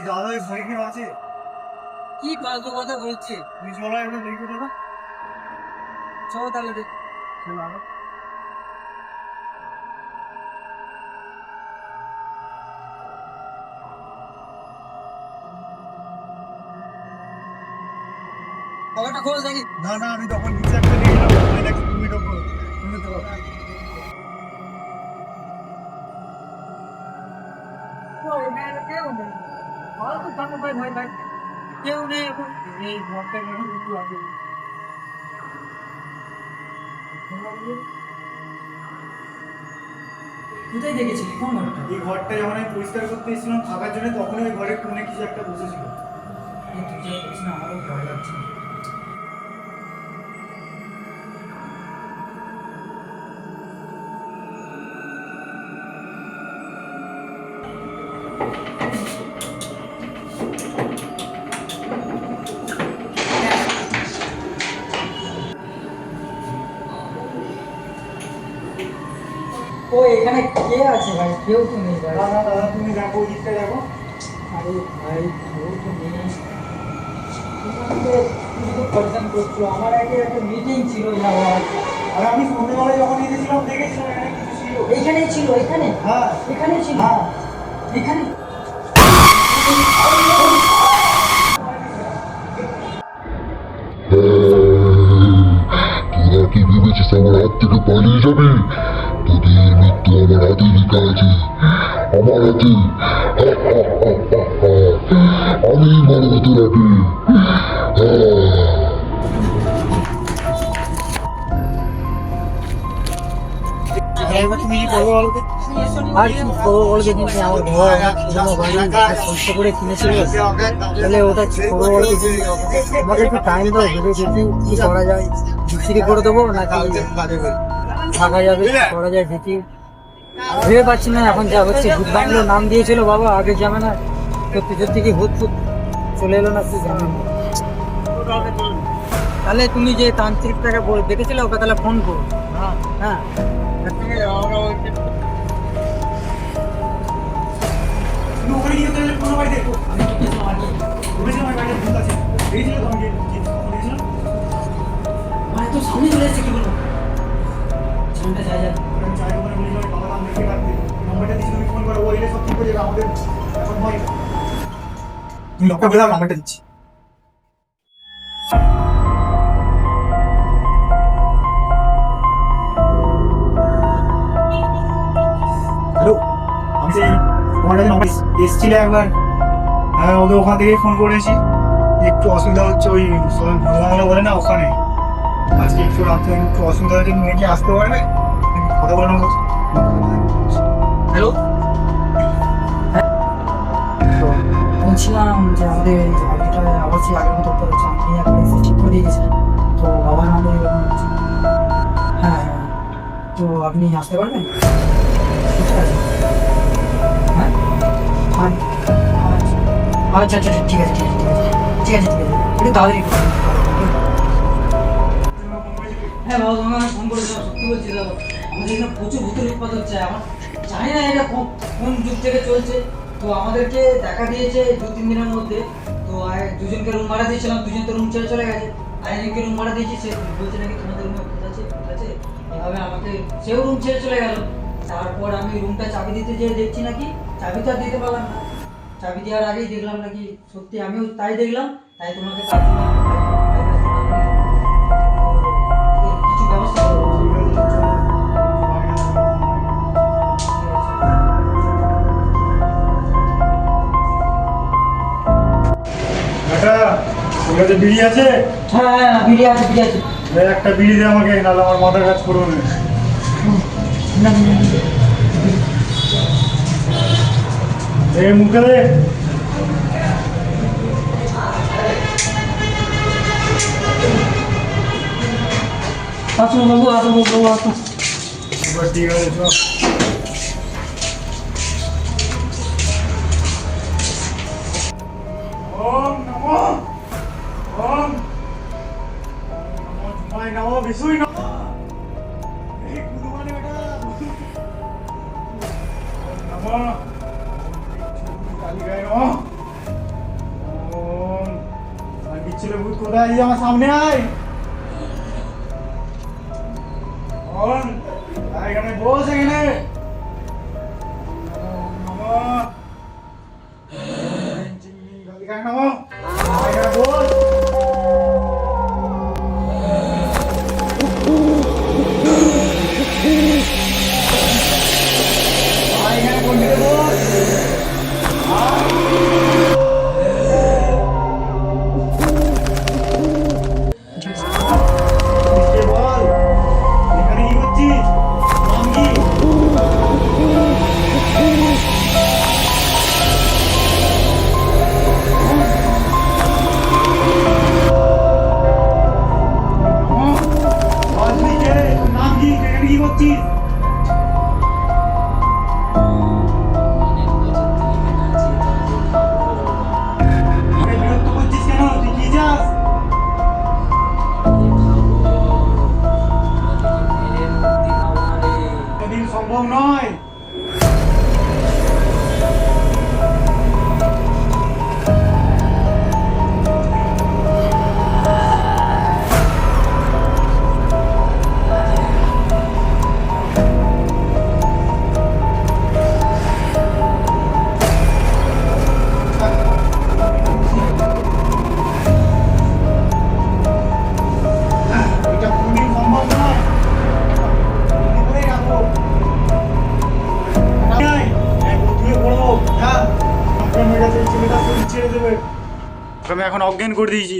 দাদা ঘরে কেউ আছে? কি ফালতু কথা বলছে? তুমি চলো একবার দেখে দাদা। চলো তাহলে দেখ। চলো আরো। কলাটা খোল দেখি। না না, আমি তখন নিচে একটা দেখলাম, ওখানে দেখি তুমি ঢোকো। তুমি তো কেউ নেই, ফালতু কথা ভাই ভাই ভাই, কেউ নেই এখন। এই ঘরটা কেন একটু আগে? কোথায় দেখেছিলি কোন ঘরটা? এই ঘরটা যখন আমি পরিষ্কার করতে এসেছিলাম থাকার জন্য, তখনই ওই ঘরের কোণে কিছু একটা বসেছিল। এই তুই যে বলছিস না, আমারও ভয় লাগছে। ও এখানে কে আছে ভাই? কেউ তো নেই ভাই। না না দাদা, তুমি দেখো ওই দিকটা দেখো। আরে ভাই কেউ তো নেই। তোমাকে শুধু পরিশ্রম করছো, আমার আগে একটা মিটিং ছিল যাওয়ার। আর আমি সন্ধ্যেবেলায় যখন এসেছিলাম দেখেছিলাম এখানে কিছু ছিল। এইখানেই ছিল, এখানে হ্যাঁ এখানেই ছিল, হ্যাঁ। এখানে। তোরা কি ভেবেছিস আমার হাত থেকে পালিয়ে যাবে? তোদের মৃত্যু আমার হাতে লেখা আছে, আমার হাতে। আমি মারব তোরাকে। এবার তুমি কি করবো বলো তো? আর কি করবো বলে দেখিনি, আমার ঘর পুরোনো বাড়ি কষ্ট করে কিনেছিল, তাহলে ওটা কি করবো বলে দেখিনি। আমাকে একটু টাইম দাও, ভেবে দেখি কি করা যায়। বিক্রি করে দেবো নাকি থাকা যাবে, করা যায় দেখি। ভেবে পাচ্ছি না এখন যা হচ্ছে। ভূত বাংলোর নাম দিয়েছিল বাবা, আগে যাবে না, সত্যি সত্যি কি ভূত ফুত চলে এলো না কি জানি না। তাহলে তুমি যে তান্ত্রিকটাকে দেখেছিলে ওকে তাহলে ফোন করো। হ্যাঁ তুমি ওখানে গিয়ে তাহলে কোনো বাড়ি দেখো। ভেবেছিলাম আমার বাড়িতে ভূত আছে। দেখেছিল তোমাকে? দেখেছিল? মানে তো সামনে চলে এসেছে, কি বলবো? সামনে যাই যাবে। আমি চাই ওখানে বলেছিলাম বাবা নাম দেখে রাখতে। নম্বরটা দিচ্ছি, তুমি ফোন করো, ও এলে সব ঠিক হয়ে যাবে। আমাদের এখন ভয়। তুমি লক্ষ্য করে দাও, নাম্বারটা দিচ্ছি। হ্যালো, আমি সেই তোমার কাছে নম্বর এসেছিলে একবার। হ্যাঁ, ওদের ওখান থেকেই ফোন করেছি। একটু অসুবিধা হচ্ছে, ওই ভোলামালা বলে না ওখানে। আজকে একটু রাত্রে একটু অসুবিধা হচ্ছে, নিয়ে কি আসতে পারবে? কথা বলে নেবো। হ্যালো, বলছিলাম যে আমাদের বাড়িটা আবার সেই আগের মতো করেছে। আপনি একটা এসে ঠিক করে দিয়ে গেছিলেন, তো বাবার নামে হ্যাঁ হ্যাঁ, তো আপনি আসতে পারবেন? ঠিক আছে, হ্যাঁ আচ্ছা আচ্ছা আচ্ছা, ঠিক আছে ঠিক আছে ঠিক আছে ঠিক আছে ঠিক আছে, একটু তাড়াতাড়ি করুন। হ্যাঁ বাবা, তোমাকে আমি ফোন করেছিলাম, সত্যি বলছি দাদা, আমাদের এখানে প্রচুর ভূতের উৎপাত হচ্ছে। আমার জানি না এটা কোন যুগ থেকে চলছে। তো আমাদেরকে দেখা দিয়েছে 2-3 দিনের মধ্যে। তো দুজনকে রুম ভাড়া দিয়েছিলাম, দুজন তো রুম ছেড়ে চলে গেছে। আর একজনকে রুম ভাড়া দিয়েছি, সে বলছে নাকি তোমাদের রুমে ভূত আছে ভূত আছে, এভাবে আমাকে, সেও রুম ছেড়ে চলে গেল। তারপর আমি রুমটা চাবি দিতে যেয়ে দেখছি নাকি চাবি তো আর দিতে পারলাম না। চাবি দেওয়ার আগেই দেখলাম নাকি সত্যি, আমিও তাই দেখলাম। তাই তোমাকে তার জন্য আমার ভাইয়ের কাছে নাম নিয়ে কিছু ব্যবস্থা করবো। বেটা, তোর কাছে বিড়ি আছে? হ্যাঁ হ্যাঁ, বিড়ি আছে বিড়ি আছে। এই একটা বিড়ি দে আমাকে, নাহলে আমার মাথার কাজ করবে না। না, এই মুখে দে। আসুন বাবু, আসুন বাবু, আসুন। এবার ঠিক আছে, চল। ওম নমো, ওম নমো ধুমায় নমো বিশুই নমো। এই কুদুমানে বেটা, ওম নমো কালী গায় নমো। তোরা এই আমার সামনে আয়। বল, এখানে বস এখানে। এখানে বস। এখানে বসে বস। বল, এখানে কি করছিস? নাম কি? বল তুই কে? তোর নাম কি? এখানে কি করছিস? আমাকে বিরক্ত করছিস কেন? তুই কি চাস? কোনদিন সম্ভব নয়। এটা কোনদিন সম্ভব নয়। কি করে রাখবো? নাই, এক উঠিয়ে পড়বো। হ্যাঁ, অজ্ঞান হয়ে গেছে, এই ছেলেটা শরীর ছেড়ে দেবে। আমি এখন অজ্ঞান করে দিয়েছি।